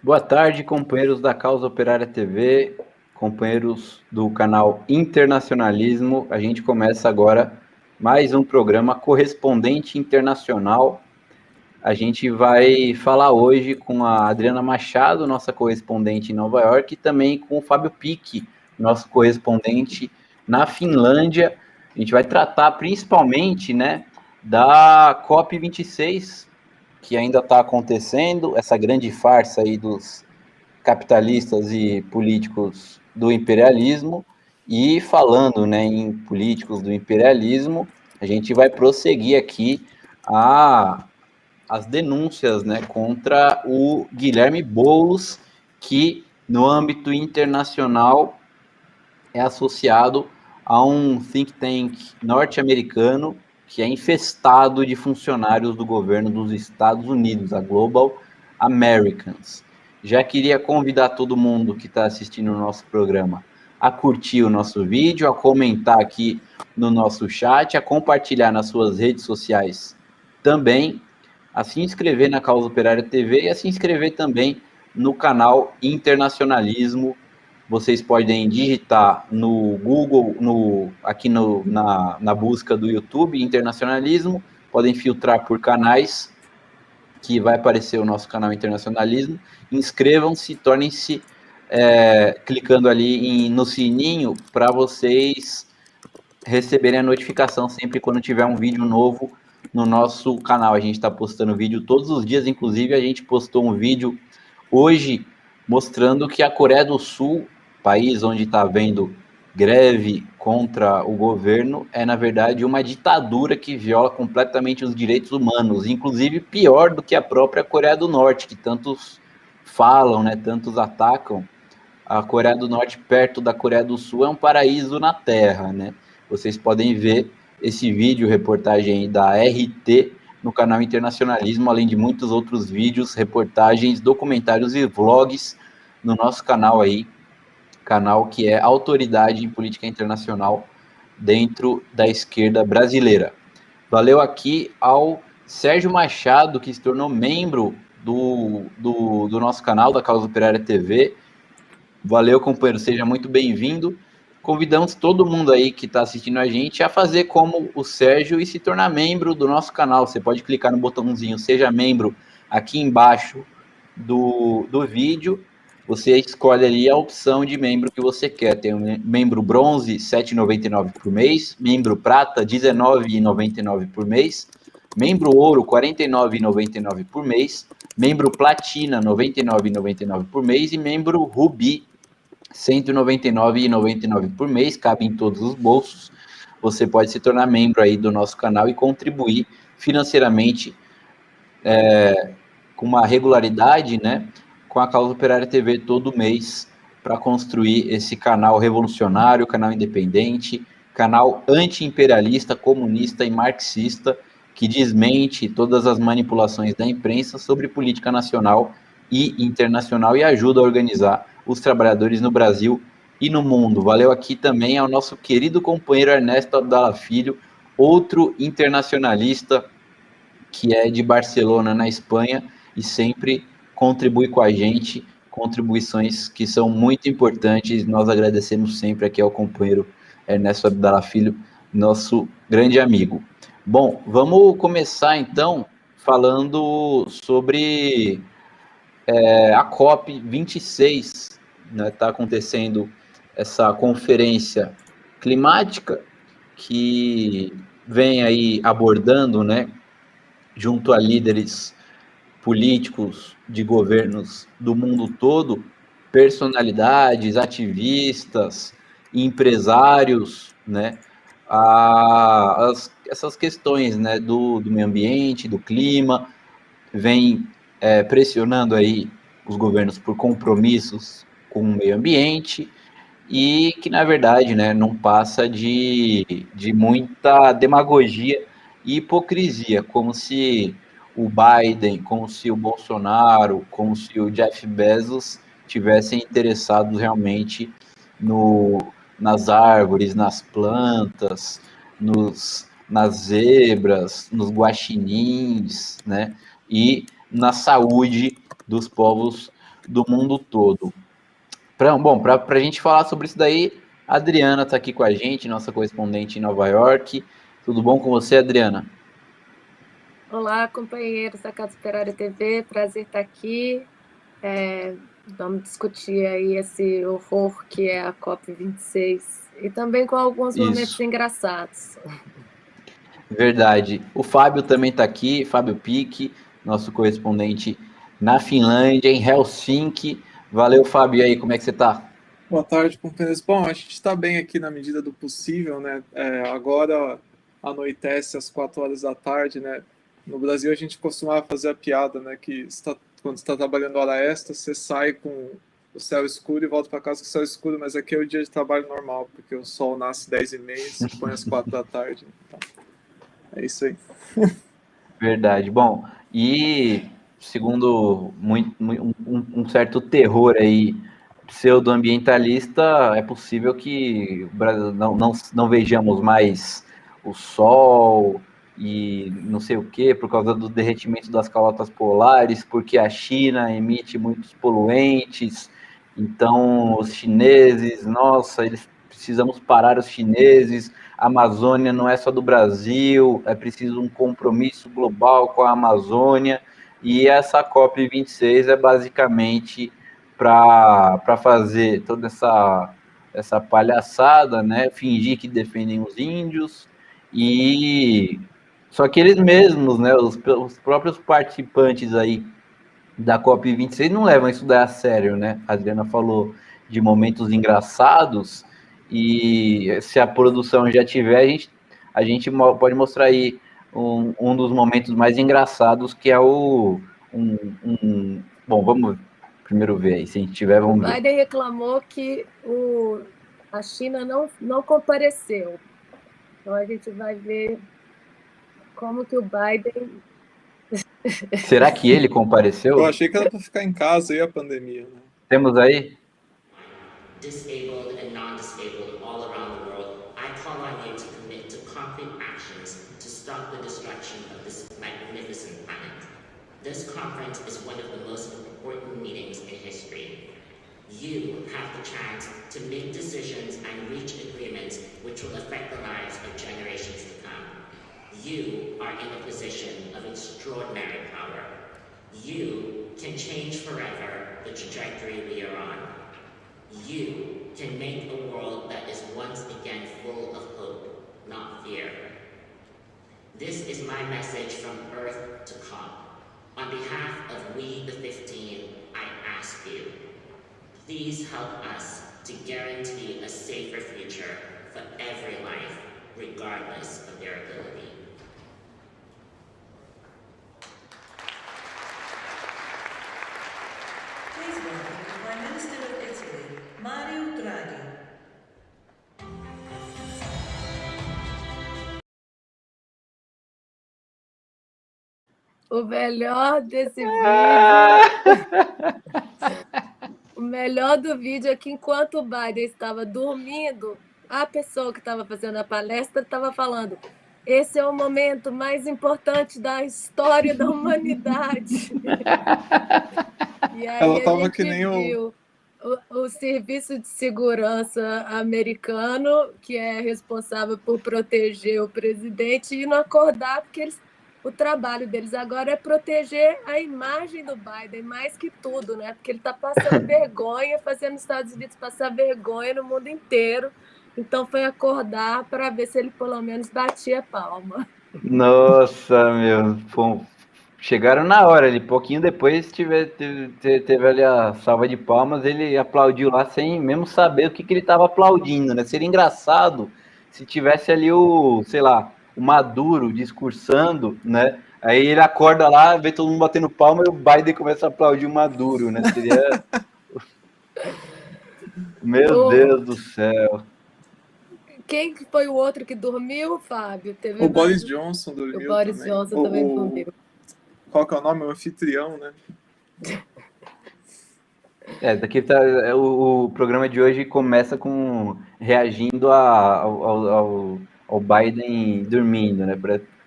Boa tarde, companheiros da Causa Operária TV, companheiros do canal Internacionalismo. A gente começa agora mais um programa Correspondente Internacional. A gente vai falar hoje com a Adriana Machado, nossa correspondente em Nova York, e também com o Fábio Pique, nosso correspondente na Finlândia. A gente vai tratar principalmente, da COP26, que ainda está acontecendo, essa grande farsa aí dos capitalistas e políticos do imperialismo. E falando, em políticos do imperialismo, a gente vai prosseguir aqui as denúncias, contra o Guilherme Boulos, que no âmbito internacional é associado a um think tank norte-americano que é infestado de funcionários do governo dos Estados Unidos, a Global Americans. Já queria convidar todo mundo que está assistindo o nosso programa a curtir o nosso vídeo, a comentar aqui no nosso chat, a compartilhar nas suas redes sociais também, a se inscrever na Causa Operária TV e a se inscrever também no canal Internacionalismo. Vocês podem digitar no Google, aqui na busca do YouTube, Internacionalismo, podem filtrar por canais, que vai aparecer o nosso canal Internacionalismo. Inscrevam-se, tornem-se, clicando ali no sininho, para vocês receberem a notificação sempre quando tiver um vídeo novo no nosso canal. A gente está postando vídeo todos os dias, inclusive a gente postou um vídeo hoje mostrando que a Coreia do Sul, país onde está havendo greve contra o governo, é na verdade uma ditadura que viola completamente os direitos humanos, inclusive pior do que a própria Coreia do Norte, que tantos falam, tantos atacam. A Coreia do Norte, perto da Coreia do Sul, é um paraíso na Terra, Vocês podem ver esse vídeo, reportagem da RT, no canal Internacionalismo, além de muitos outros vídeos, reportagens, documentários e vlogs no nosso canal aí, canal que é autoridade em política internacional dentro da esquerda brasileira. Valeu aqui ao Sérgio Machado, que se tornou membro do nosso canal, da Causa Operária TV. Valeu, companheiro, seja muito bem-vindo. Convidamos todo mundo aí que está assistindo a gente a fazer como o Sérgio e se tornar membro do nosso canal. Você pode clicar no botãozinho Seja Membro aqui embaixo do vídeo. Você escolhe ali a opção de membro que você quer. Tem um membro bronze, R$ 7,99 por mês. Membro prata, R$ 19,99 por mês. Membro ouro, R$ 49,99 por mês. Membro platina, R$ 99,99 por mês. E membro rubi, R$ 199,99 por mês, cabe em todos os bolsos. Você pode se tornar membro aí do nosso canal e contribuir financeiramente com uma regularidade, com a Causa Operária TV todo mês, para construir esse canal revolucionário, canal independente, canal anti-imperialista, comunista e marxista, que desmente todas as manipulações da imprensa sobre política nacional e internacional e ajuda a organizar os trabalhadores no Brasil e no mundo. Valeu aqui também ao nosso querido companheiro Ernesto Abdala Filho, outro internacionalista que é de Barcelona, na Espanha, e sempre contribui com a gente, contribuições que são muito importantes. Nós agradecemos sempre aqui ao companheiro Ernesto Abdala Filho, nosso grande amigo. Bom, vamos começar então falando sobre a COP26, está acontecendo essa conferência climática que vem aí abordando, junto a líderes políticos de governos do mundo todo, personalidades, ativistas, empresários, essas questões, do meio ambiente, do clima, vem pressionando aí os governos por compromissos com o meio ambiente e que, na verdade, não passa de muita demagogia e hipocrisia, como se o Biden, como se o Bolsonaro, como se o Jeff Bezos tivessem interessados realmente nas árvores, nas plantas, nas zebras, nos guaxinins, e na saúde dos povos do mundo todo. Para a gente falar sobre isso daí, a Adriana está aqui com a gente, nossa correspondente em Nova York. Tudo bom com você, Adriana? Olá, companheiros da Casa Operária TV, prazer estar aqui. Vamos discutir aí esse horror que é a COP26 e também com alguns momentos engraçados. Verdade. O Fábio também está aqui, Fábio Pique, nosso correspondente na Finlândia, em Helsinki. Valeu, Fábio. E aí, como é que você está? Boa tarde, companheiros. Bom, a gente está bem aqui na medida do possível, né? Agora anoitece às 4 horas da tarde, né? No Brasil a gente costumava fazer a piada, né? Que quando você está trabalhando hora extra, você sai com o céu escuro e volta para casa com o céu escuro, mas aqui é o dia de trabalho normal, porque o sol nasce 10h30 e se põe às 4 da tarde. Então, é isso aí. Verdade. Bom, e segundo um certo terror aí pseudo-ambientalista, é possível que não vejamos mais o sol e não sei o que, por causa do derretimento das calotas polares, porque a China emite muitos poluentes, então os chineses, nossa, precisamos parar os chineses, a Amazônia não é só do Brasil, é preciso um compromisso global com a Amazônia, e essa COP26 é basicamente para fazer toda essa palhaçada, né? Fingir que defendem os índios, e só que eles mesmos, né? Os próprios participantes aí da COP26 não levam isso daí a sério, né? A Adriana falou de momentos engraçados, e se a produção já tiver, a gente pode mostrar aí um dos momentos mais engraçados, que é bom, vamos primeiro ver aí, se a gente tiver, vamos ver. O Biden reclamou que a China não compareceu. Então a gente vai ver como que o Biden... Será que ele compareceu? Eu achei que era para ficar em casa e a pandemia, né? Temos aí? Disabled and non-disabled all around the world, I call on you to commit to concrete actions to stop the destruction of this magnificent planet. This conference is one of the most important meetings in history. You have the chance to make decisions and reach agreements which will affect the lives of generations to come. You are in a position of extraordinary power. You can change forever the trajectory we are on. You can make a world that is once again full of hope, not fear. This is my message from Earth to COP. On behalf of We the 15, I ask you, please help us to guarantee a safer future for every life, regardless of their ability. Please welcome the Prime Minister of Italy, Mario Draghi. O melhor desse vídeo... O melhor do vídeo é que enquanto o Biden estava dormindo, a pessoa que estava fazendo a palestra estava falando: esse é o momento mais importante da história da humanidade. E aí Ela a tava gente que nem viu o Serviço de Segurança americano, que é responsável por proteger o presidente, e não acordar, porque o trabalho deles agora é proteger a imagem do Biden, mais que tudo, né? Porque ele está passando vergonha, fazendo os Estados Unidos passar vergonha no mundo inteiro. Então foi acordar para ver se ele pelo menos batia palma. Nossa, meu, chegaram na hora ali, pouquinho depois teve ali a salva de palmas, ele aplaudiu lá sem mesmo saber o que ele estava aplaudindo, né? Seria engraçado se tivesse ali sei lá, o Maduro discursando, né? Aí ele acorda lá, vê todo mundo batendo palma e o Biden começa a aplaudir o Maduro, né? Seria... Meu Deus do céu. Quem foi o outro que dormiu, Fábio? O Boris Johnson dormiu. O Boris também. Johnson também dormiu. Qual que é o nome? O anfitrião, né? Daqui tá, o programa de hoje começa com reagindo ao Biden dormindo, né?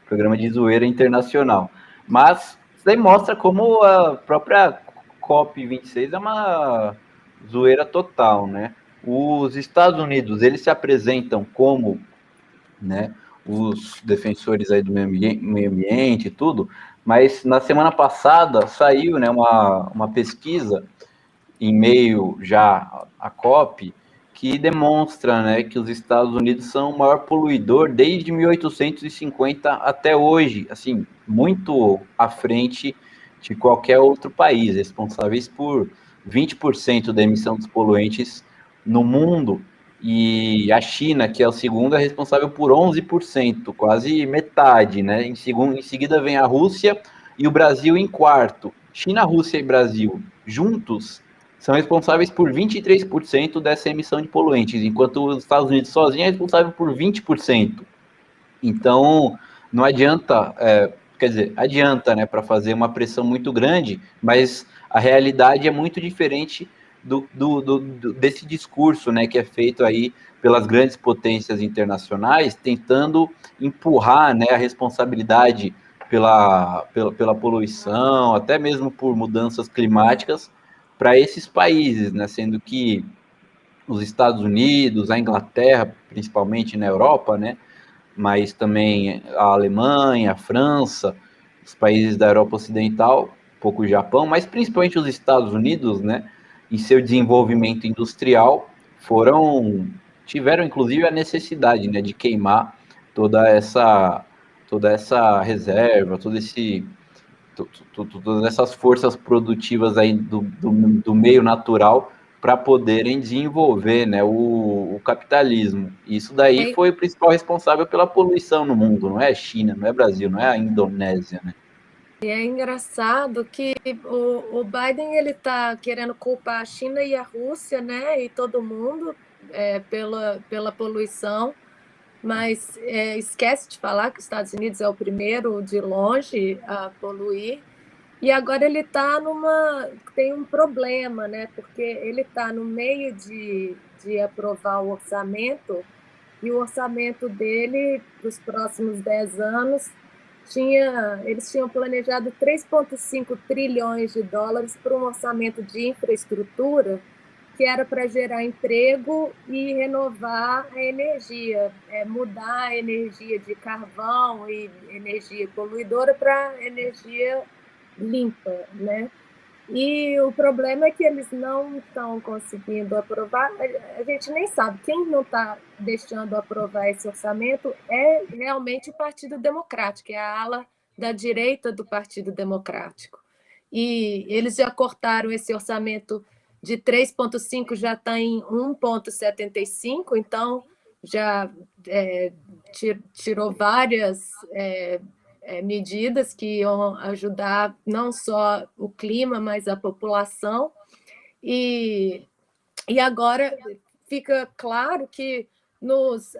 Programa de zoeira internacional. Mas isso daí mostra como a própria COP26 é uma zoeira total, né? Os Estados Unidos, eles se apresentam como, né, os defensores aí do meio ambiente e tudo, mas na semana passada saiu, né, uma pesquisa em meio já à COP, que demonstra, né, que os Estados Unidos são o maior poluidor desde 1850 até hoje, assim, muito à frente de qualquer outro país, responsáveis por 20% da emissão dos poluentes no mundo, e a China, que é o segundo, é responsável por 11%, quase metade, né? Em seguida vem a Rússia e o Brasil em quarto. China, Rússia e Brasil juntos são responsáveis por 23% dessa emissão de poluentes, enquanto os Estados Unidos sozinho é responsável por 20%. Então, não adianta, quer dizer, adianta, né, para fazer uma pressão muito grande, mas a realidade é muito diferente desse discurso, né, que é feito aí pelas grandes potências internacionais, tentando empurrar, né, a responsabilidade pela poluição, até mesmo por mudanças climáticas, para esses países, né, sendo que os Estados Unidos, a Inglaterra, principalmente na Europa, né, mas também a Alemanha, a França, os países da Europa Ocidental, um pouco o Japão, mas principalmente os Estados Unidos, né, em seu desenvolvimento industrial, tiveram inclusive a necessidade, né, de queimar toda essa reserva, todas essas forças produtivas aí do meio natural para poderem desenvolver, né, o capitalismo. Isso daí foi o principal responsável pela poluição no mundo, não é a China, não é Brasil, não é a Indonésia, né? E é engraçado que o Biden ele está querendo culpar a China e a Rússia, né, e todo mundo pela poluição, mas esquece de falar que os Estados Unidos é o primeiro de longe a poluir. E agora ele tem um problema, né? Porque ele está no meio de aprovar o orçamento, e o orçamento dele, para os próximos 10 anos, eles tinham planejado 3,5 trilhões de dólares para um orçamento de infraestrutura que era para gerar emprego e renovar a energia, mudar a energia de carvão e energia poluidora para energia limpa, né? E o problema é que eles não estão conseguindo aprovar. A gente nem sabe quem não está deixando aprovar esse orçamento é realmente o Partido Democrático, é a ala da direita do Partido Democrático. E eles já cortaram esse orçamento de 3,5, já está em 1,75, então já tirou várias medidas que iam ajudar não só o clima, mas a população. E agora fica claro que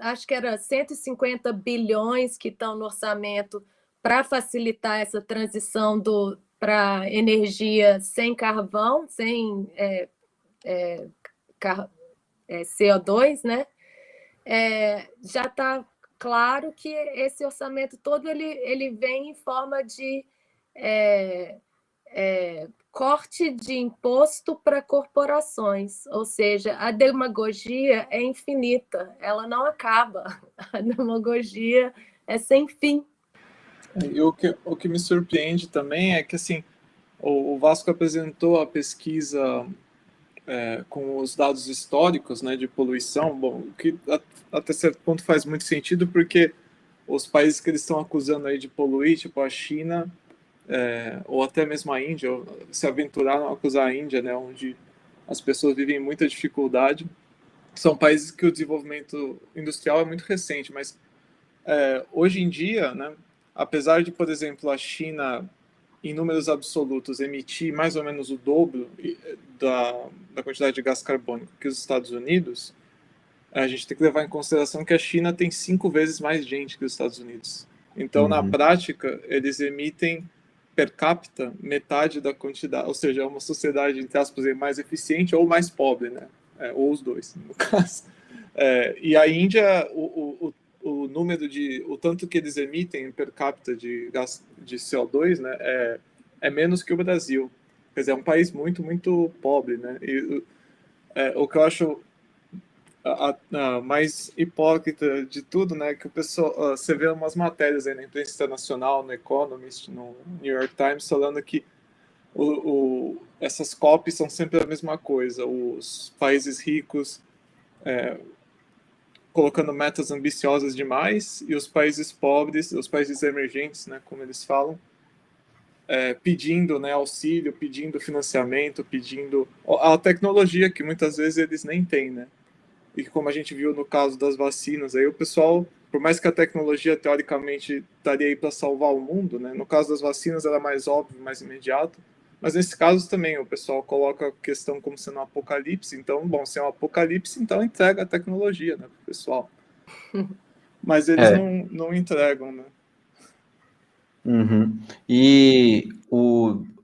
acho que era 150 bilhões que estão no orçamento para facilitar essa transição para energia sem carvão, sem CO2, né? Já está claro que esse orçamento todo ele vem em forma de corte de imposto para corporações, ou seja, a demagogia é infinita, ela não acaba, a demagogia é sem fim. E o que me surpreende também é que assim, o Vasco apresentou a pesquisa com os dados históricos, né, de poluição, bom, o que até certo ponto faz muito sentido, porque os países que eles estão acusando aí de poluir, tipo a China, ou até mesmo a Índia, se aventuraram a acusar a Índia, né, onde as pessoas vivem muita dificuldade, são países que o desenvolvimento industrial é muito recente, mas hoje em dia, né, apesar de, por exemplo, a China, em números absolutos, emitir mais ou menos o dobro da quantidade de gás carbônico que os Estados Unidos, a gente tem que levar em consideração que a China tem 5 vezes mais gente que os Estados Unidos. Então, na prática, eles emitem per capita metade da quantidade, ou seja, é uma sociedade, entre aspas, mais eficiente ou mais pobre, né? Ou os dois, no caso. E a Índia, o número o tanto que eles emitem per capita de gás de CO2, né, é menos que o Brasil. Quer dizer, é um país muito, muito pobre, né? E o que eu acho mais hipócrita de tudo, né, que o pessoal, você vê umas matérias aí na imprensa internacional, no Economist, no New York Times, falando que essas COPs são sempre a mesma coisa, os países ricos colocando metas ambiciosas demais e os países pobres, os países emergentes, né, como eles falam, pedindo, né, auxílio, pedindo financiamento, pedindo a tecnologia que muitas vezes eles nem têm, né? E que, como a gente viu no caso das vacinas, aí o pessoal, por mais que a tecnologia teoricamente estaria aí para salvar o mundo, né? No caso das vacinas era mais óbvio, mais imediato, mas nesse caso também o pessoal coloca a questão como sendo um apocalipse. Então, bom, se é um apocalipse, então entrega a tecnologia, né, pro pessoal. Mas eles não entregam, né? Uhum. E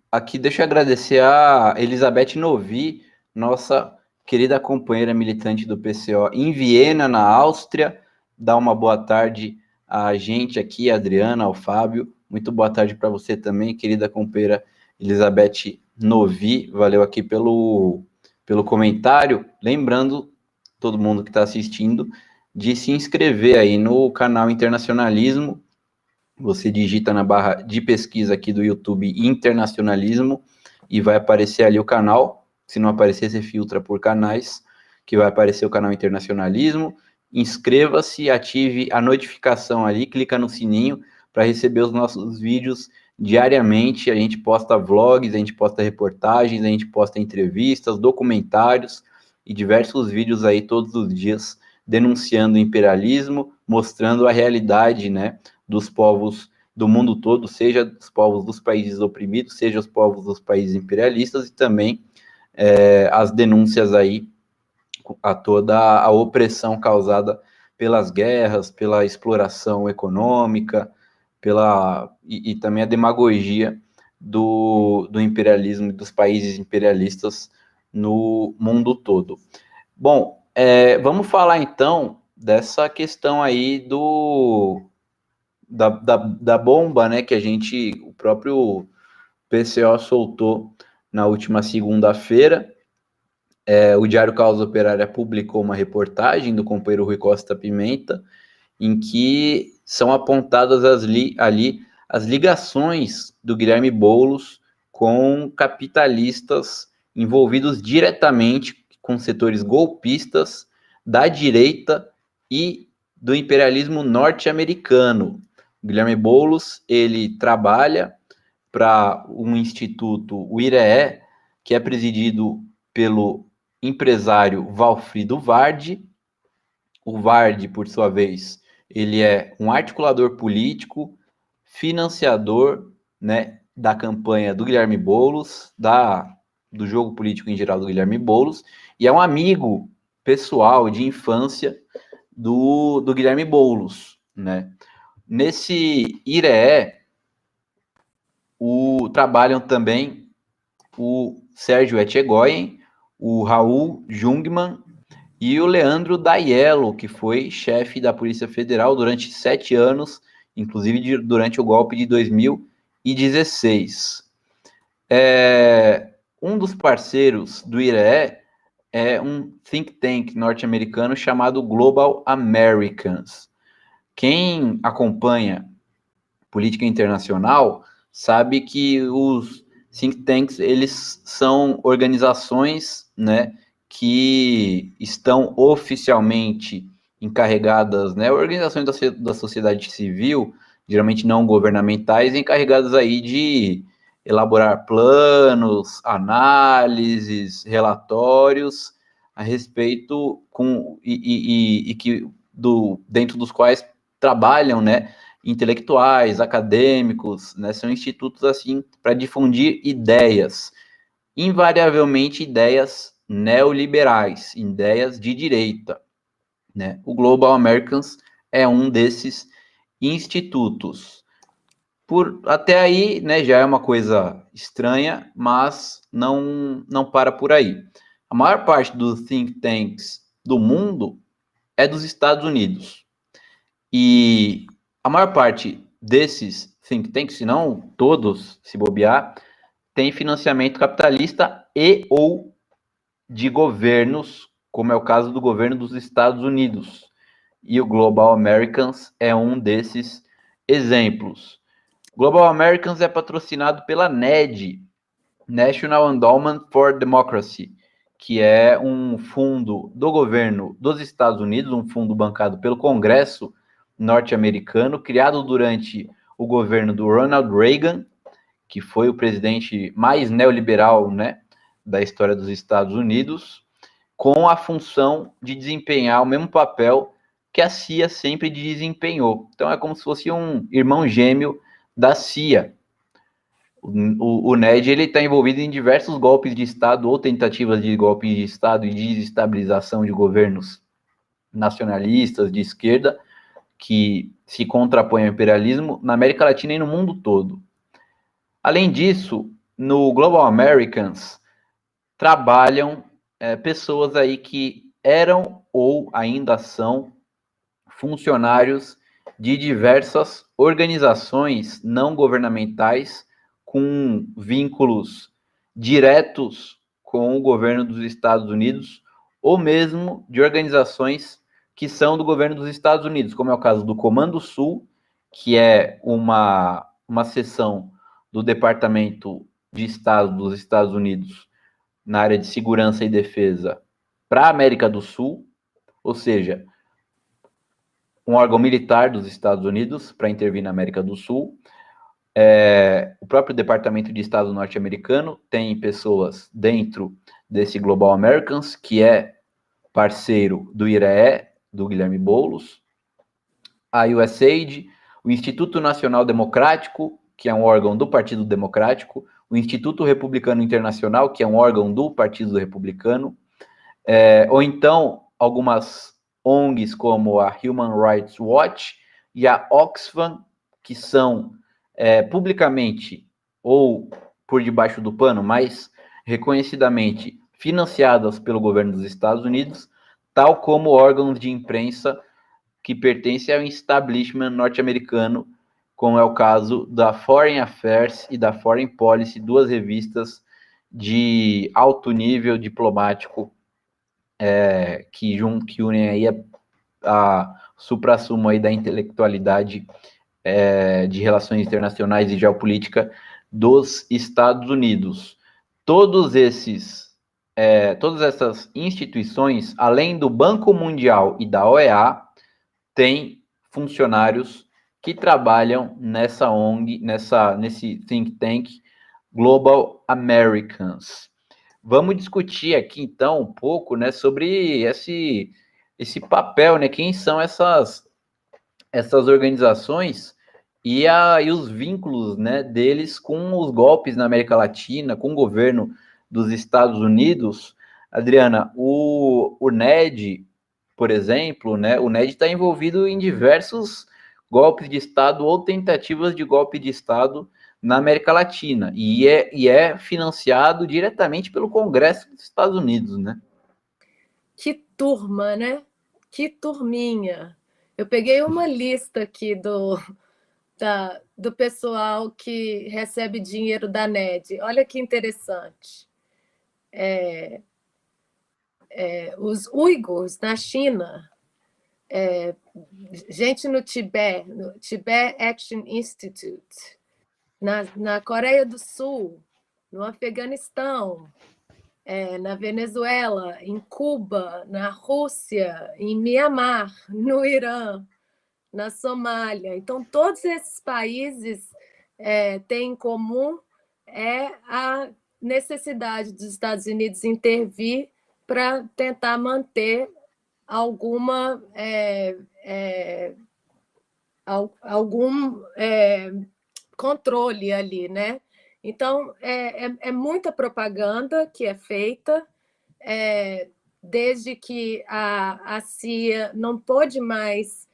aqui deixa eu agradecer a Elizabeth Novi, nossa querida companheira militante do PCO em Viena, na Áustria. Dá uma boa tarde a gente aqui, a Adriana, ao Fábio. Muito boa tarde para você também, querida companheira Elizabeth Novi. Valeu aqui pelo comentário. Lembrando, todo mundo que está assistindo, de se inscrever aí no canal Internacionalismo. Você digita na barra de pesquisa aqui do YouTube Internacionalismo e vai aparecer ali o canal. Se não aparecer, você filtra por canais, que vai aparecer o canal Internacionalismo. Inscreva-se, ative a notificação ali, clica no sininho para receber os nossos vídeos diariamente. A gente posta vlogs, a gente posta reportagens, a gente posta entrevistas, documentários e diversos vídeos aí todos os dias denunciando o imperialismo, mostrando a realidade, né, dos povos do mundo todo, seja os povos dos países oprimidos, seja os povos dos países imperialistas, e também as denúncias aí a toda a opressão causada pelas guerras, pela exploração econômica, e também a demagogia do imperialismo e dos países imperialistas no mundo todo. Bom, vamos falar então dessa questão aí da bomba, né, que o próprio PCO soltou na última segunda-feira. O Diário Causa Operária publicou uma reportagem do companheiro Rui Costa Pimenta, em que são apontadas ali as ligações do Guilherme Boulos com capitalistas envolvidos diretamente com setores golpistas da direita e do imperialismo norte-americano. Guilherme Boulos, ele trabalha para um instituto, o IREE, que é presidido pelo empresário Valfrido Vardi. O Vardi, por sua vez, ele é um articulador político, financiador, né, da campanha do Guilherme Boulos, do jogo político em geral do Guilherme Boulos, e é um amigo pessoal de infância do Guilherme Boulos, né? Nesse IREE, trabalham também o Sérgio Etchegoyen, o Raul Jungmann e o Leandro Daiello, que foi chefe da Polícia Federal durante 7 anos, inclusive durante o golpe de 2016. Um dos parceiros do IREE é um think tank norte-americano chamado Global Americans. Quem acompanha política internacional sabe que os think tanks, eles são organizações, né, que estão oficialmente encarregadas, né, organizações da sociedade civil, geralmente não governamentais, encarregadas aí de elaborar planos, análises, relatórios a respeito dentro dos quais trabalham, né, intelectuais, acadêmicos, né, são institutos assim para difundir ideias, invariavelmente ideias neoliberais, ideias de direita, né? O Global Americans é um desses institutos. Até aí, né, já é uma coisa estranha, mas não para por aí. A maior parte dos think tanks do mundo é dos Estados Unidos. E a maior parte desses think tanks, se não todos, se bobear, tem financiamento capitalista e ou de governos, como é o caso do governo dos Estados Unidos. E o Global Americans é um desses exemplos. Global Americans é patrocinado pela NED, National Endowment for Democracy, que é um fundo do governo dos Estados Unidos, um fundo bancado pelo Congresso norte-americano, criado durante o governo do Ronald Reagan, que foi o presidente mais neoliberal, né, da história dos Estados Unidos, com a função de desempenhar o mesmo papel que a CIA sempre desempenhou. Então é como se fosse um irmão gêmeo da CIA. O NED está envolvido em diversos golpes de Estado ou tentativas de golpe de Estado e de desestabilização de governos nacionalistas de esquerda que se contrapõem ao imperialismo na América Latina e no mundo todo. Além disso, no Global Americans trabalham pessoas aí que eram ou ainda são funcionários de diversas organizações não governamentais com vínculos diretos com o governo dos Estados Unidos ou mesmo de organizações que são do governo dos Estados Unidos, como é o caso do Comando Sul, que é uma seção do Departamento de Estado dos Estados Unidos na área de segurança e defesa para a América do Sul, ou seja, um órgão militar dos Estados Unidos para intervir na América do Sul. O próprio Departamento de Estado norte-americano tem pessoas dentro desse Global Americans, que é parceiro do IREE, do Guilherme Boulos, a USAID, o Instituto Nacional Democrático, que é um órgão do Partido Democrático, o Instituto Republicano Internacional, que é um órgão do Partido Republicano, ou então algumas ONGs como a Human Rights Watch e a Oxfam, que são publicamente ou por debaixo do pano, mas reconhecidamente financiadas pelo governo dos Estados Unidos, tal como órgãos de imprensa que pertencem ao establishment norte-americano, como é o caso da Foreign Affairs e da Foreign Policy, duas revistas de alto nível diplomático que unem aí a suprassumo aí da intelectualidade de relações internacionais e geopolítica dos Estados Unidos. Todas essas instituições, além do Banco Mundial e da OEA, têm funcionários que trabalham nessa ONG, nesse think tank Global Americans. Vamos discutir aqui, então, um pouco, né, sobre esse papel, né, quem são essas organizações e os vínculos, né, deles com os golpes na América Latina, com o governo dos Estados Unidos. Adriana, o NED, por exemplo, né, o NED está envolvido em diversos golpes de Estado ou tentativas de golpe de Estado na América Latina, e é financiado diretamente pelo Congresso dos Estados Unidos, né? Que turma, né? Que turminha. Eu peguei uma lista aqui do pessoal que recebe dinheiro da NED. Olha que interessante. Os uigures na China, gente no Tibete Action Institute, na Coreia do Sul, no Afeganistão, na Venezuela, em Cuba, na Rússia, em Mianmar, no Irã, na Somália. Então, todos esses países têm em comum a necessidade dos Estados Unidos intervir para tentar manter algum controle ali, né? Então, é muita propaganda que é feita, desde que a CIA não pôde mais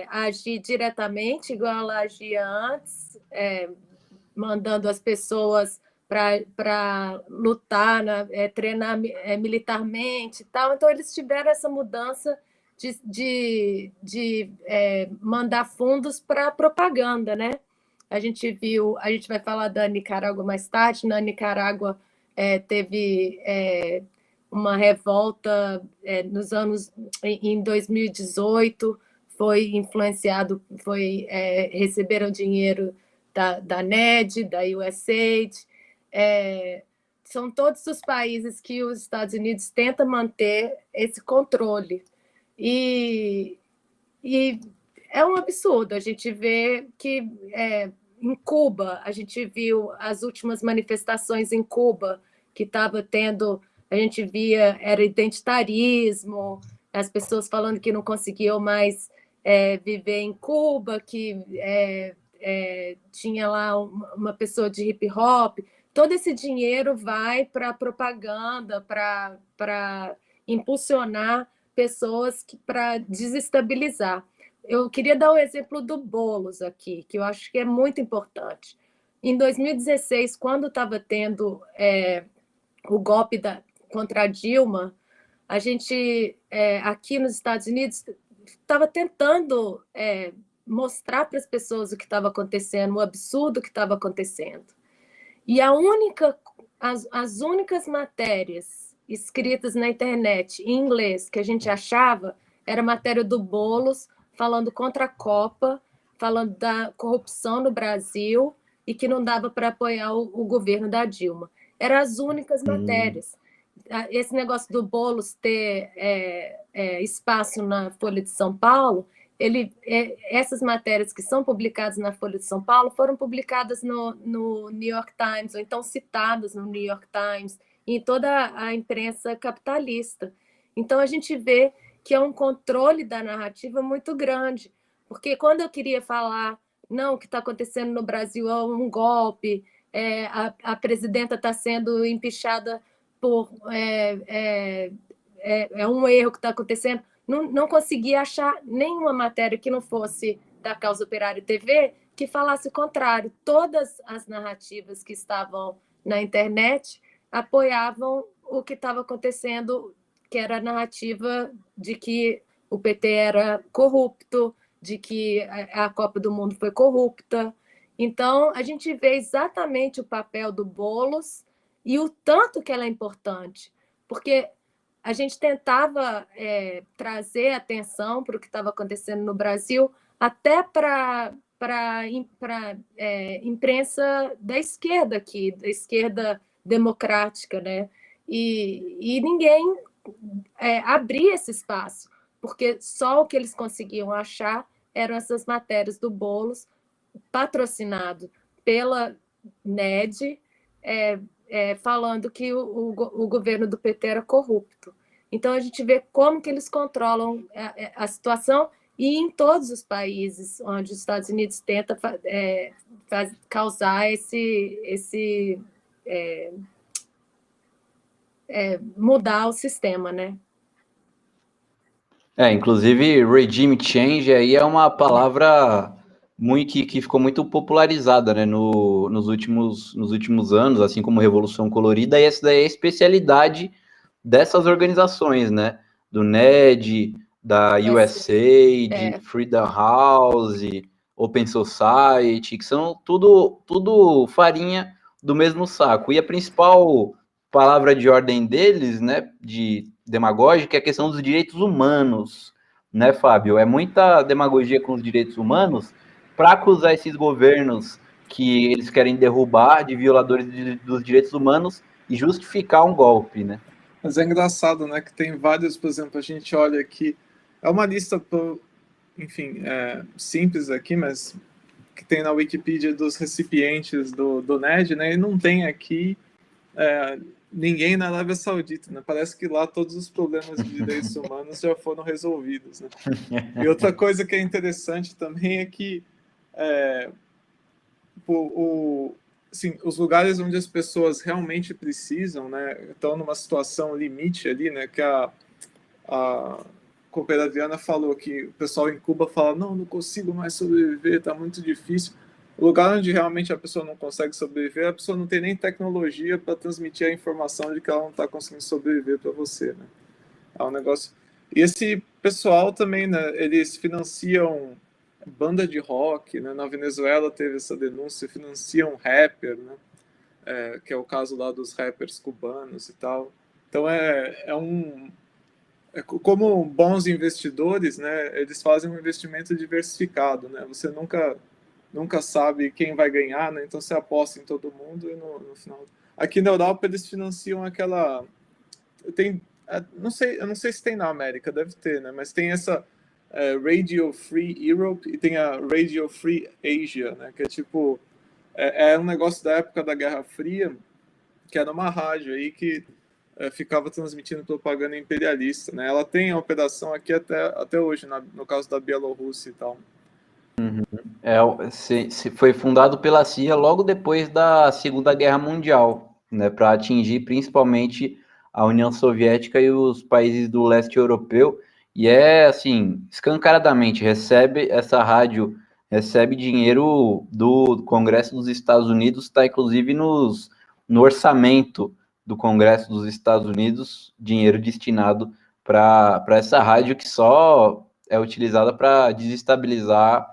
agir diretamente, igual ela agia antes, mandando as pessoas para lutar, treinar militarmente e tal. Então, eles tiveram essa mudança de mandar fundos para propaganda, né? A gente vai falar da Nicarágua mais tarde. Na Nicarágua teve uma revolta em 2018, foi influenciado, receberam dinheiro da NED, da USAID. São todos os países que os Estados Unidos tentam manter esse controle. E é um absurdo. A gente vê que em Cuba, a gente viu as últimas manifestações em Cuba, que estava tendo, a gente via, era identitarismo, as pessoas falando que não conseguiam mais viver em Cuba, que tinha lá uma pessoa de hip hop. Todo esse dinheiro vai para propaganda, para impulsionar pessoas para desestabilizar. Eu queria dar o exemplo do Boulos aqui, que eu acho que é muito importante. Em 2016, quando estava tendo o golpe contra a Dilma, a gente, aqui nos Estados Unidos, estava tentando mostrar para as pessoas o que estava acontecendo, o absurdo que estava acontecendo. E as únicas matérias escritas na internet em inglês que a gente achava era matéria do Boulos falando contra a Copa, falando da corrupção no Brasil e que não dava para apoiar o governo da Dilma. Eram as únicas matérias. Esse negócio do Boulos ter espaço na Folha de São Paulo, essas matérias que são publicadas na Folha de São Paulo foram publicadas no New York Times, ou então citadas no New York Times, e em toda a imprensa capitalista. Então, a gente vê que é um controle da narrativa muito grande, porque quando eu queria falar, não, o que está acontecendo no Brasil é um golpe, a presidenta está sendo empichada por... é um erro que está acontecendo, não conseguia achar nenhuma matéria que não fosse da Causa Operária TV que falasse o contrário. Todas as narrativas que estavam na internet apoiavam o que estava acontecendo, que era a narrativa de que o PT era corrupto, de que a Copa do Mundo foi corrupta. Então, a gente vê exatamente o papel do Boulos e o tanto que ela é importante, porque a gente tentava trazer atenção para o que estava acontecendo no Brasil, até para imprensa da esquerda aqui, da esquerda democrática, né? E ninguém abria esse espaço, porque só o que eles conseguiam achar eram essas matérias do Boulos, patrocinado pela NED, falando que o governo do PT era corrupto. Então, a gente vê como que eles controlam a situação, e em todos os países onde os Estados Unidos tenta causar mudar o sistema, né? Inclusive, regime change aí é uma palavra que ficou muito popularizada, né, nos últimos anos, assim como Revolução Colorida, e essa daí é a especialidade dessas organizações, né, do NED, da USAID, Freedom House, Open Society, que são tudo farinha do mesmo saco. E a principal palavra de ordem deles, né, de demagógica, é a questão dos direitos humanos, né, Fábio? É muita demagogia com os direitos humanos para acusar esses governos que eles querem derrubar de violadores dos direitos humanos e justificar um golpe, né? Mas é engraçado, né, que tem vários, por exemplo, a gente olha aqui, é uma lista, enfim, simples aqui, mas que tem na Wikipedia dos recipientes do NED, né, e não tem aqui ninguém na Arábia Saudita, né? Parece que lá todos os problemas de direitos humanos já foram resolvidos, né? E outra coisa que é interessante também é que assim, os lugares onde as pessoas realmente precisam, né, estão numa situação limite ali, né, que a companheira Adriana falou que o pessoal em Cuba fala, não consigo mais sobreviver, está muito difícil. O lugar onde realmente a pessoa não consegue sobreviver, a pessoa não tem nem tecnologia para transmitir a informação de que ela não está conseguindo sobreviver para você, né? É um negócio... E esse pessoal também, né, eles financiam banda de rock, né? Na Venezuela teve essa denúncia, financia um rapper, né? Que é o caso lá dos rappers cubanos e tal. Então como bons investidores, né? Eles fazem um investimento diversificado, né? Você nunca sabe quem vai ganhar, né? Então você aposta em todo mundo e no final. Aqui na Europa eles financiam aquela, eu não sei se tem na América, deve ter, né? Mas tem essa Radio Free Europe e tem a Radio Free Asia, né? Que é tipo um negócio da época da Guerra Fria, que era uma rádio aí que ficava transmitindo propaganda imperialista, né? Ela tem a operação aqui até hoje, no caso da Bielorrússia e tal. Foi fundado pela CIA logo depois da Segunda Guerra Mundial, né, para atingir principalmente a União Soviética e os países do leste europeu, e assim, escancaradamente, essa rádio recebe dinheiro do Congresso dos Estados Unidos, está inclusive no orçamento do Congresso dos Estados Unidos, dinheiro destinado para essa rádio que só é utilizada para desestabilizar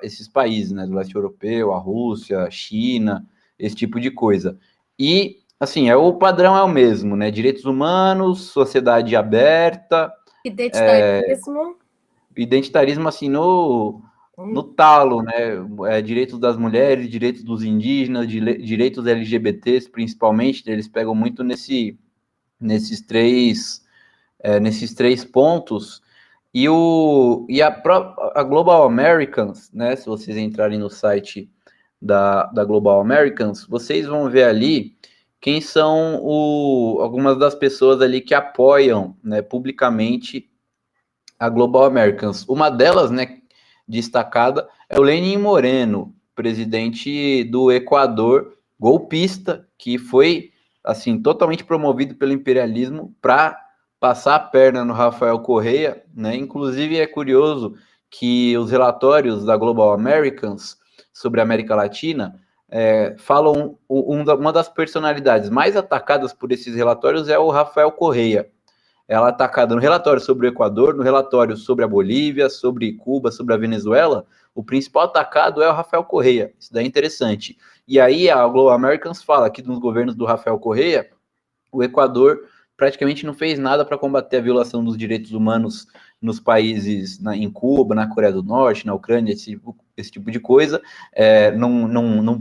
esses países, né, do leste europeu, a Rússia, a China, esse tipo de coisa. E, assim, o padrão é o mesmo, né, direitos humanos, sociedade aberta... Identitarismo. Identitarismo, assim, no talo, né, direitos das mulheres, direitos dos indígenas, direitos LGBTs, principalmente, eles pegam muito nesses três pontos. E a Global Americans, né, se vocês entrarem no site da Global Americans, vocês vão ver ali quem são algumas das pessoas ali que apoiam, né, publicamente a Global Americans. Uma delas, né, destacada, é o Lenin Moreno, presidente do Equador, golpista, que foi, assim, totalmente promovido pelo imperialismo para passar a perna no Rafael Correa, né? Inclusive é curioso que os relatórios da Global Americans sobre a América Latina falam uma das personalidades mais atacadas por esses relatórios é o Rafael Correa. Ela é atacada no relatório sobre o Equador, no relatório sobre a Bolívia, sobre Cuba, sobre a Venezuela. O principal atacado é o Rafael Correa. Isso daí é interessante. E aí a Global Americans fala que nos governos do Rafael Correa, o Equador praticamente não fez nada para combater a violação dos direitos humanos nos países, em Cuba, na Coreia do Norte, na Ucrânia, esse tipo de coisa. Não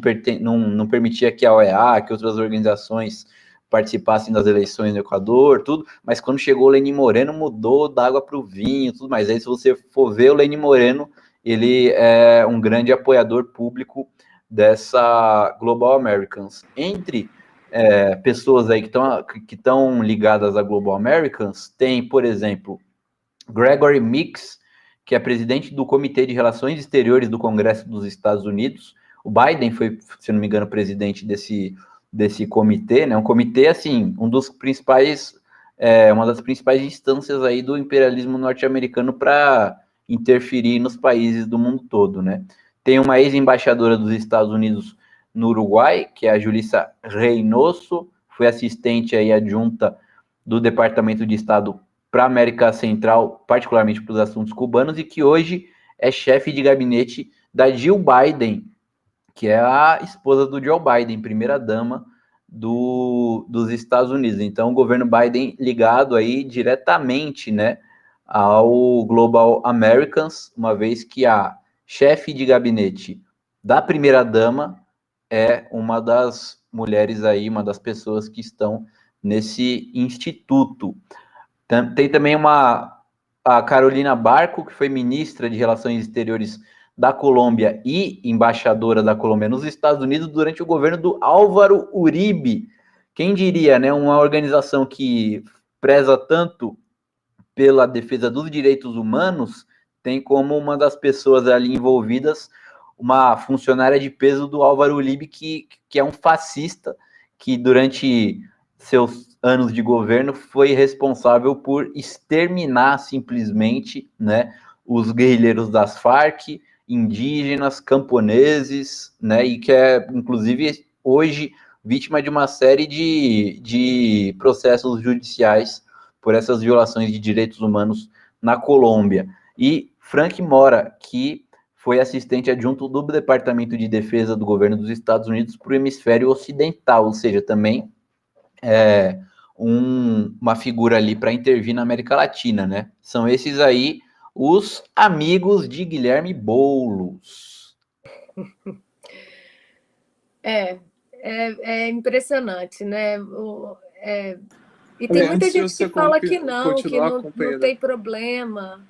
permitia que a OEA, que outras organizações participassem das eleições no Equador, tudo, mas quando chegou o Lenin Moreno, mudou da água para o vinho, tudo mais. Aí, se você for ver o Lenin Moreno, ele é um grande apoiador público dessa Global Americans. Entre pessoas aí que estão ligadas à Global Americans, tem, por exemplo, Gregory Meeks, que é presidente do Comitê de Relações Exteriores do Congresso dos Estados Unidos. O Biden foi, se não me engano, presidente desse comitê, né? Um comitê, assim, uma das principais instâncias aí do imperialismo norte-americano para interferir nos países do mundo todo, né? Tem uma ex-embaixadora dos Estados Unidos no Uruguai, que é a Julissa Reynoso, foi assistente aí adjunta do Departamento de Estado para a América Central, particularmente para os assuntos cubanos, e que hoje é chefe de gabinete da Jill Biden, que é a esposa do Joe Biden, primeira-dama dos Estados Unidos. Então, o governo Biden ligado aí diretamente, né, ao Global Americans, uma vez que a chefe de gabinete da primeira-dama é uma das mulheres aí, uma das pessoas que estão nesse instituto. Tem também a Carolina Barco, que foi ministra de Relações Exteriores da Colômbia e embaixadora da Colômbia nos Estados Unidos durante o governo do Álvaro Uribe. Quem diria, né? Uma organização que preza tanto pela defesa dos direitos humanos tem como uma das pessoas ali envolvidas uma funcionária de peso do Álvaro Uribe, que é um fascista, que durante seus anos de governo foi responsável por exterminar simplesmente, né, os guerrilheiros das Farc, indígenas, camponeses, né, e que é, inclusive, hoje vítima de uma série de processos judiciais por essas violações de direitos humanos na Colômbia. E Frank Mora, que foi assistente adjunto do Departamento de Defesa do governo dos Estados Unidos para o hemisfério ocidental, ou seja, também uma figura ali para intervir na América Latina, né? São esses aí os amigos de Guilherme Boulos. É impressionante, né? E tem muita gente que fala que não tem problema.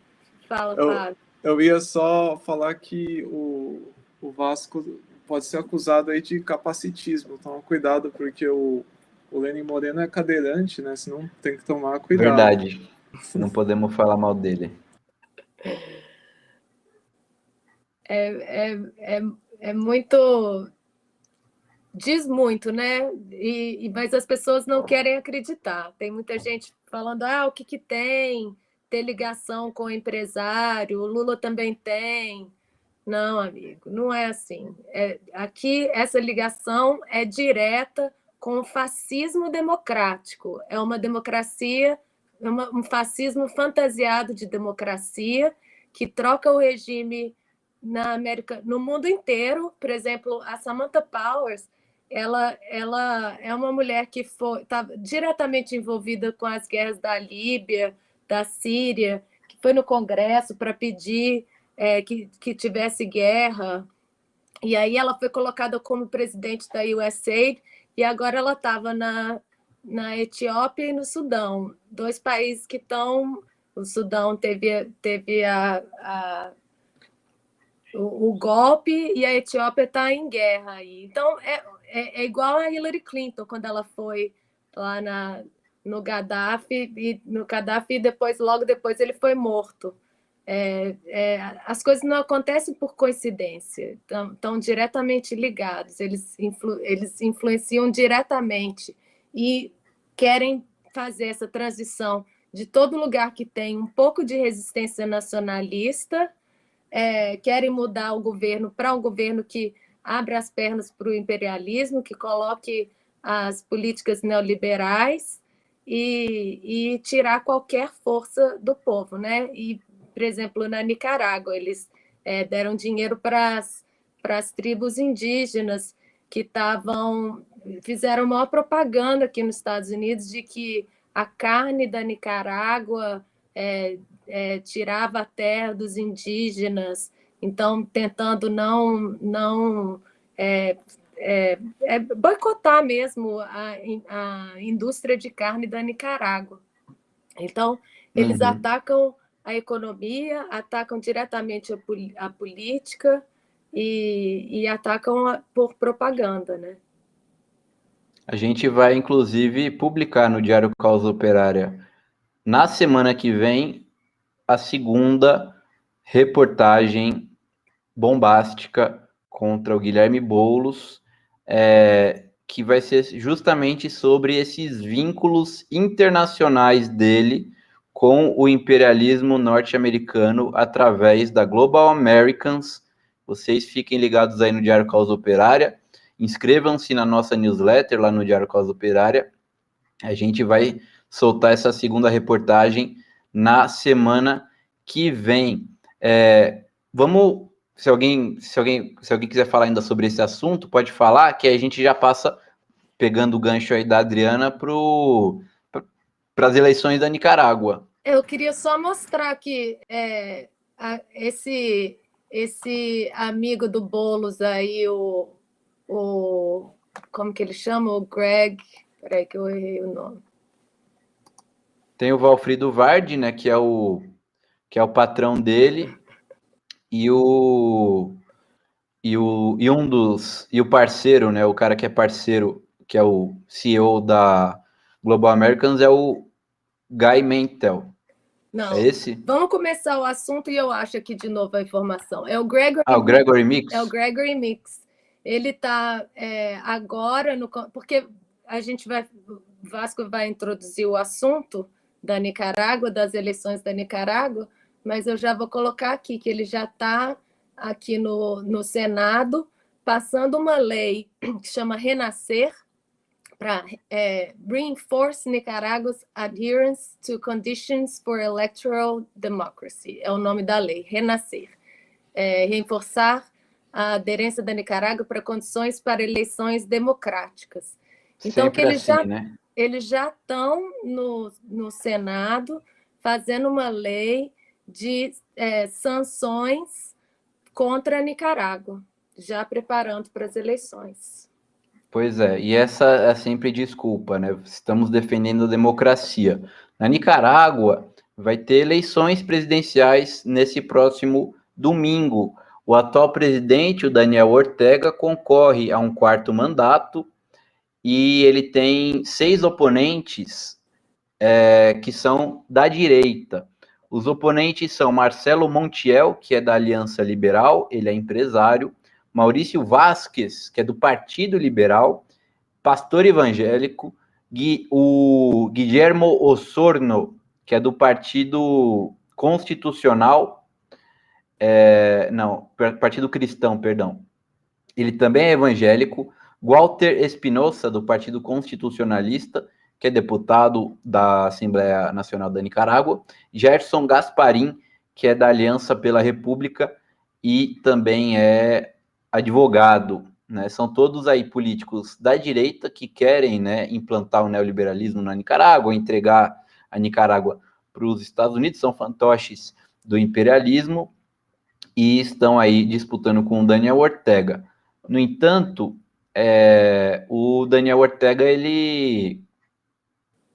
Fala, Fábio. Eu ia só falar que o Vasco pode ser acusado aí de capacitismo. Toma cuidado, porque o Lenin Moreno é cadeirante, né? Senão tem que tomar cuidado. Verdade. Não podemos falar mal dele. É muito... Diz muito, né? Mas as pessoas não querem acreditar. Tem muita gente falando, o que tem? Ter ligação com o empresário, o Lula também tem. Não, amigo, não é assim. Aqui, essa ligação é direta com o fascismo democrático. É uma democracia, um fascismo fantasiado de democracia que troca o regime na América, no mundo inteiro. Por exemplo, a Samantha Powers, ela é uma mulher que está diretamente envolvida com as guerras da Líbia, da Síria, que foi no Congresso para pedir que tivesse guerra, e aí ela foi colocada como presidente da USAID, e agora ela estava na Etiópia e no Sudão, 2 países que estão... O Sudão teve o golpe, e a Etiópia está em guerra aí. Então, é igual a Hillary Clinton, quando ela foi lá no Gaddafi, e logo depois ele foi morto. As coisas não acontecem por coincidência, estão diretamente ligados, eles influenciam diretamente e querem fazer essa transição de todo lugar que tem um pouco de resistência nacionalista, querem mudar o governo para um governo que abra as pernas para o imperialismo, que coloque as políticas neoliberais e tirar qualquer força do povo, né? E, por exemplo, na Nicarágua, eles deram dinheiro para as tribos indígenas que fizeram maior propaganda aqui nos Estados Unidos de que a carne da Nicarágua tirava a terra dos indígenas, então tentando não boicotar mesmo a indústria de carne da Nicarágua. Então, eles atacam a economia, atacam diretamente a política e atacam por propaganda, né? A gente vai, inclusive, publicar no Diário Causa Operária, na semana que vem, a segunda reportagem bombástica contra o Guilherme Boulos, que vai ser justamente sobre esses vínculos internacionais dele com o imperialismo norte-americano através da Global Americans. Vocês fiquem ligados aí no Diário Causa Operária, inscrevam-se na nossa newsletter lá no Diário Causa Operária. A gente vai soltar essa segunda reportagem na semana que vem. Vamos, se alguém quiser falar ainda sobre esse assunto, pode falar, que a gente já passa pegando o gancho aí da Adriana para as eleições da Nicarágua. Eu queria só mostrar que esse amigo do Boulos aí, como que ele chama? O Greg... Peraí que eu errei o nome. Tem o Valfrido Vardi, né, que é o patrão dele, e o parceiro, né, o cara que é parceiro, que é o CEO da Global Americans, é o Guy Mentel. Não, é esse? Vamos começar o assunto e eu acho aqui de novo a informação. É o Gregory. O Gregory Mix? É o Gregory Mix. Ele está agora porque o Vasco vai introduzir o assunto da Nicarágua, das eleições da Nicarágua, mas eu já vou colocar aqui que ele já está aqui no Senado passando uma lei que chama Renascer, para reinforce Nicaragua's adherence to conditions for electoral democracy. É o nome da lei, renascer. Reforçar a aderência da Nicarágua para condições para eleições democráticas. Então, Sempre que eles assim, né? Eles já estão no Senado fazendo uma lei de sanções contra a Nicarágua, já preparando para as eleições. Pois é, e essa é sempre desculpa, né? Estamos defendendo a democracia. Na Nicarágua, vai ter eleições presidenciais nesse próximo domingo. O atual presidente, o Daniel Ortega, concorre a um 4º mandato e ele tem 6 oponentes que são da direita. Os oponentes são Marcelo Montiel, que é da Aliança Liberal, ele é empresário, Maurício Vasquez, que é do Partido Liberal, pastor evangélico, o Guillermo Osorno, que é do Partido Constitucional, Partido Cristão, perdão. Ele também é evangélico. Walter Espinosa, do Partido Constitucionalista, que é deputado da Assembleia Nacional da Nicarágua, Gerson Gasparim, que é da Aliança pela República e também é advogado, né? São todos aí políticos da direita que querem, né, implantar o neoliberalismo na Nicarágua, entregar a Nicarágua para os Estados Unidos, são fantoches do imperialismo e estão aí disputando com o Daniel Ortega. No entanto, o Daniel Ortega, ele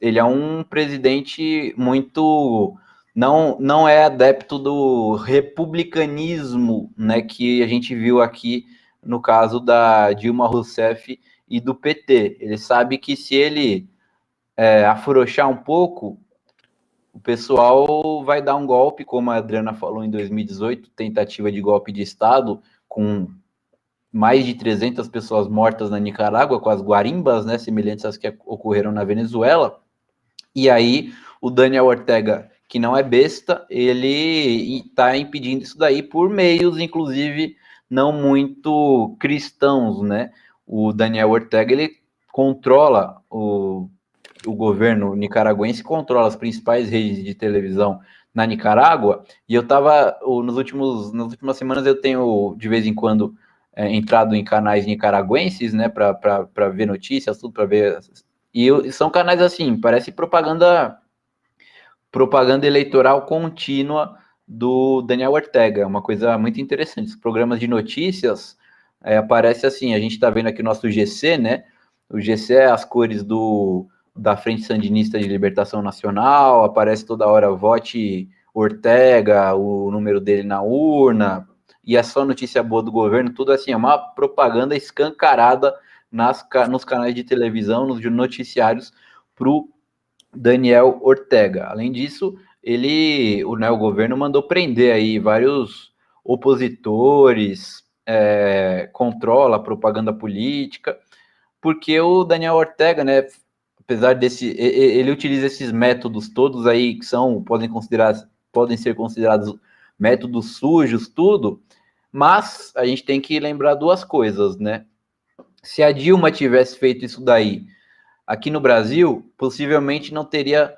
é um presidente muito... Não é adepto do republicanismo, né, que a gente viu aqui no caso da Dilma Rousseff e do PT. Ele sabe que se ele afrouxar um pouco, o pessoal vai dar um golpe, como a Adriana falou em 2018, tentativa de golpe de Estado, com mais de 300 pessoas mortas na Nicarágua, com as guarimbas, né, semelhantes às que ocorreram na Venezuela. E aí, o Daniel Ortega, que não é besta, ele está impedindo isso daí por meios, inclusive, não muito cristãos, né? O Daniel Ortega, ele controla o governo nicaragüense, controla as principais redes de televisão na Nicarágua, e eu estava, nas últimas semanas, eu tenho, de vez em quando, entrado em canais nicaragüenses, né, para ver notícias, tudo para ver... E são canais assim, parece propaganda eleitoral contínua do Daniel Ortega, uma coisa muito interessante. Os programas de notícias aparece assim, a gente está vendo aqui o nosso GC, né? O GC é as cores da Frente Sandinista de Libertação Nacional, aparece toda hora vote Ortega, o número dele na urna, e é só notícia boa do governo, tudo assim, é uma propaganda escancarada nos canais de televisão, nos noticiários, para o Daniel Ortega. Além disso, o governo mandou prender aí vários opositores, controla a propaganda política, porque o Daniel Ortega, né, apesar ele utiliza esses métodos todos aí que podem ser considerados métodos sujos, tudo, mas a gente tem que lembrar 2 coisas, né? Se a Dilma tivesse feito isso daí aqui no Brasil, possivelmente não teria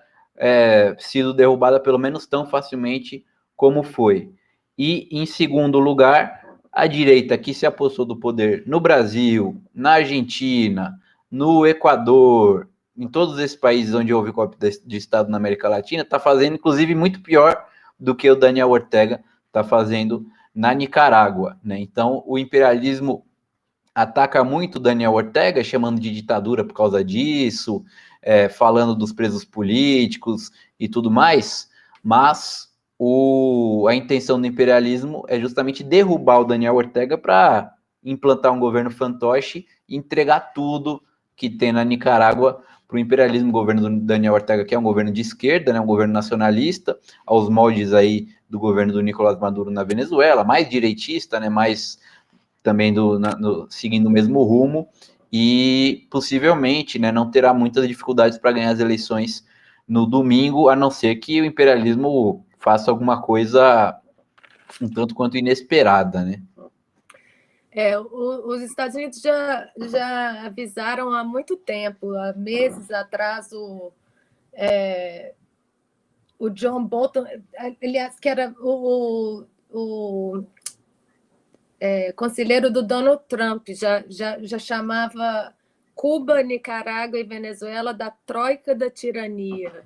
sido derrubada pelo menos tão facilmente como foi. E, em segundo lugar, a direita que se apossou do poder no Brasil, na Argentina, no Equador, em todos esses países onde houve golpe de Estado na América Latina, está fazendo, inclusive, muito pior do que o Daniel Ortega está fazendo na Nicarágua, né? Então, o imperialismo ataca muito Daniel Ortega, chamando de ditadura por causa disso, falando dos presos políticos e tudo mais, mas a intenção do imperialismo é justamente derrubar o Daniel Ortega para implantar um governo fantoche e entregar tudo que tem na Nicarágua para o imperialismo. O governo do Daniel Ortega, que é um governo de esquerda, né, um governo nacionalista, aos moldes aí do governo do Nicolás Maduro na Venezuela, mais direitista, né, mais também seguindo o mesmo rumo, e possivelmente, né, não terá muitas dificuldades para ganhar as eleições no domingo, a não ser que o imperialismo faça alguma coisa um tanto quanto inesperada, né? Os Estados Unidos já avisaram há muito tempo, há meses atrás, o John Bolton, aliás, que era o conselheiro do Donald Trump, já chamava Cuba, Nicarágua e Venezuela da troika da tirania.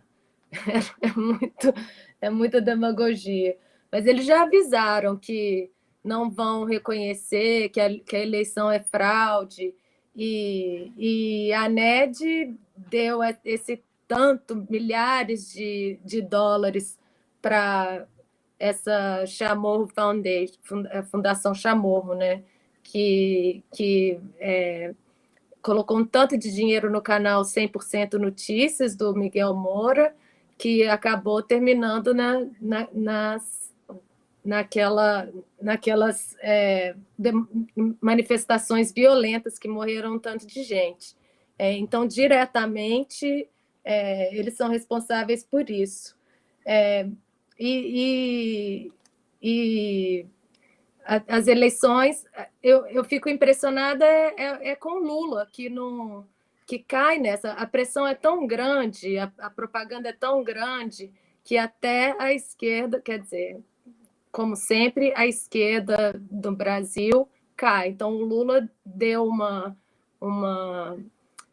É muita demagogia. Mas eles já avisaram que não vão reconhecer que a eleição é fraude, e a NED deu esse tanto, milhares de dólares para essa Chamorro Foundation, Fundação Chamorro, né? que colocou um tanto de dinheiro no canal 100% Notícias, do Miguel Moura, que acabou terminando naquelas manifestações violentas que morreram um tanto de gente. Então, diretamente, eles são responsáveis por isso. As eleições, eu fico impressionada com Lula, que cai nessa. A pressão é tão grande, a propaganda é tão grande, que até a esquerda, quer dizer, como sempre, a esquerda do Brasil cai. Então, o Lula deu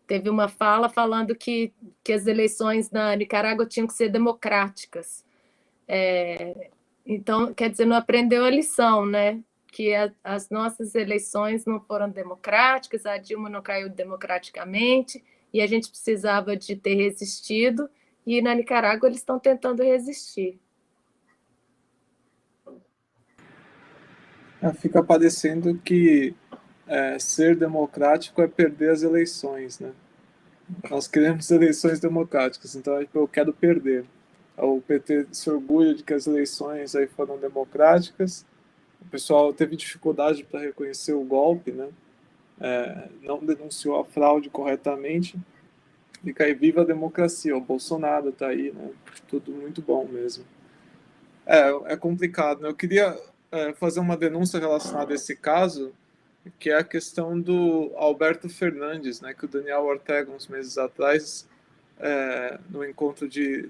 teve uma fala falando que as eleições na Nicarágua tinham que ser democráticas. Então, quer dizer, não aprendeu a lição, né? Que as nossas eleições não foram democráticas, a Dilma não caiu democraticamente, e a gente precisava de ter resistido, e na Nicarágua eles estão tentando resistir. Fica parecendo que ser democrático é perder as eleições, né? Nós queremos eleições democráticas, então eu quero perder. O PT se orgulha de que as eleições aí foram democráticas. O pessoal teve dificuldade para reconhecer o golpe, né? Não denunciou a fraude corretamente. Fica aí, viva a democracia. O Bolsonaro está aí, né? Tudo muito bom mesmo. É complicado, né? Eu queria fazer uma denúncia relacionada a esse caso, que é a questão do Alberto Fernandes, né? Que o Daniel Ortega, uns meses atrás, no encontro de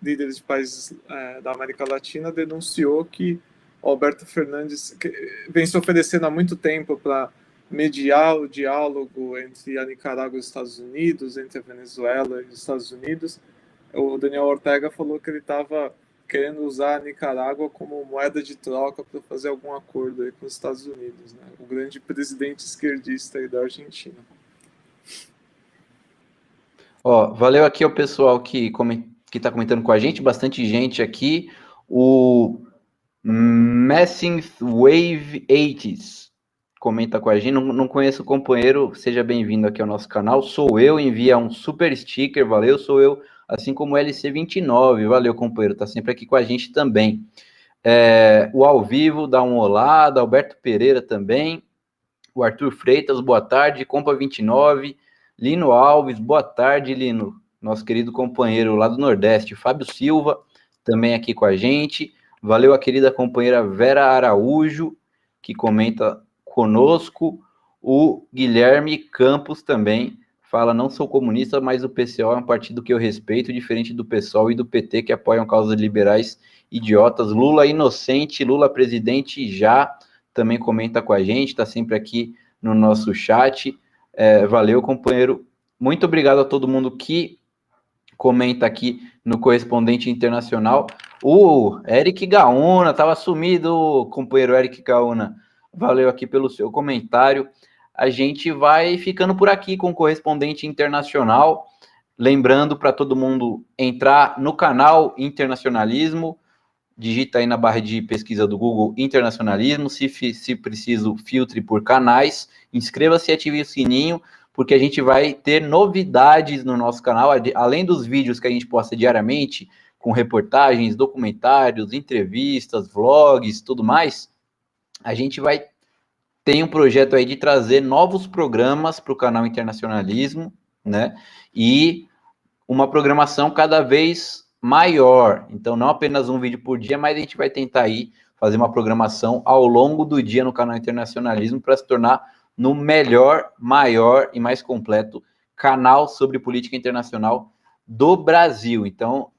líderes de países da América Latina, denunciou que o Alberto Fernandes vem se oferecendo há muito tempo para mediar o diálogo entre a Nicarágua e os Estados Unidos, entre a Venezuela e os Estados Unidos. O Daniel Ortega falou que ele estava querendo usar a Nicarágua como moeda de troca para fazer algum acordo aí com os Estados Unidos, né? O grande presidente esquerdista aí da Argentina. Valeu aqui ao pessoal que está comentando com a gente, bastante gente aqui. O Messing Wave 80s comenta com a gente. Não conheço o companheiro, seja bem-vindo aqui ao nosso canal. Sou eu, envia um super sticker, valeu, sou eu, assim como o LC29, valeu, companheiro, tá sempre aqui com a gente também. O Ao Vivo, dá um olá, da Alberto Pereira também, o Arthur Freitas, boa tarde, Compa 29, Lino Alves, boa tarde, Lino, nosso querido companheiro lá do Nordeste, Fábio Silva, também aqui com a gente, valeu a querida companheira Vera Araújo, que comenta conosco, o Guilherme Campos também, fala, não sou comunista, mas o PCO é um partido que eu respeito, diferente do PSOL e do PT, que apoiam causas liberais idiotas. Lula inocente, Lula presidente já, também comenta com a gente, está sempre aqui no nosso chat. Valeu, companheiro. Muito obrigado a todo mundo que comenta aqui no Correspondente Internacional. O Eric Gaúna, estava sumido, companheiro Eric Gaúna. Valeu aqui pelo seu comentário. A gente vai ficando por aqui com o Correspondente Internacional. Lembrando para todo mundo entrar no canal Internacionalismo, digita aí na barra de pesquisa do Google Internacionalismo, se preciso, filtre por canais, inscreva-se e ative o sininho, porque a gente vai ter novidades no nosso canal, além dos vídeos que a gente posta diariamente, com reportagens, documentários, entrevistas, vlogs, tudo mais, a gente vai ter um projeto aí de trazer novos programas para o canal Internacionalismo, né, e uma programação cada vez maior, então não apenas um vídeo por dia, mas a gente vai tentar aí fazer uma programação ao longo do dia no canal Internacionalismo para se tornar no melhor, maior e mais completo canal sobre política internacional do Brasil. Então,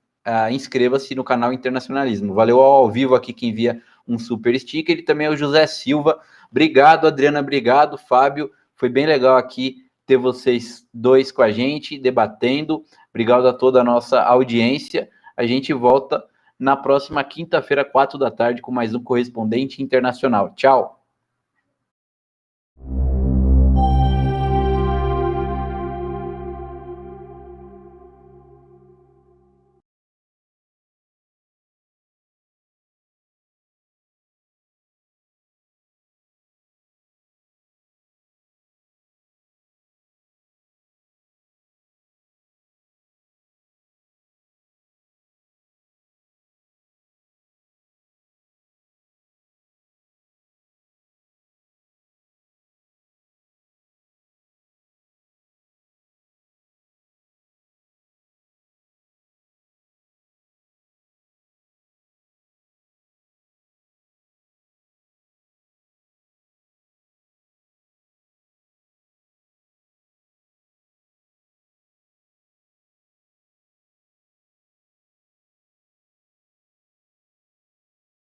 inscreva-se no canal Internacionalismo. Valeu ao vivo aqui quem envia um super sticker, e também ao José Silva. Obrigado, Adriana, obrigado, Fábio. Foi bem legal aqui ter vocês dois com a gente, debatendo. Obrigado a toda a nossa audiência. A gente volta na próxima quinta-feira, 4 da tarde, com mais um Correspondente Internacional. Tchau!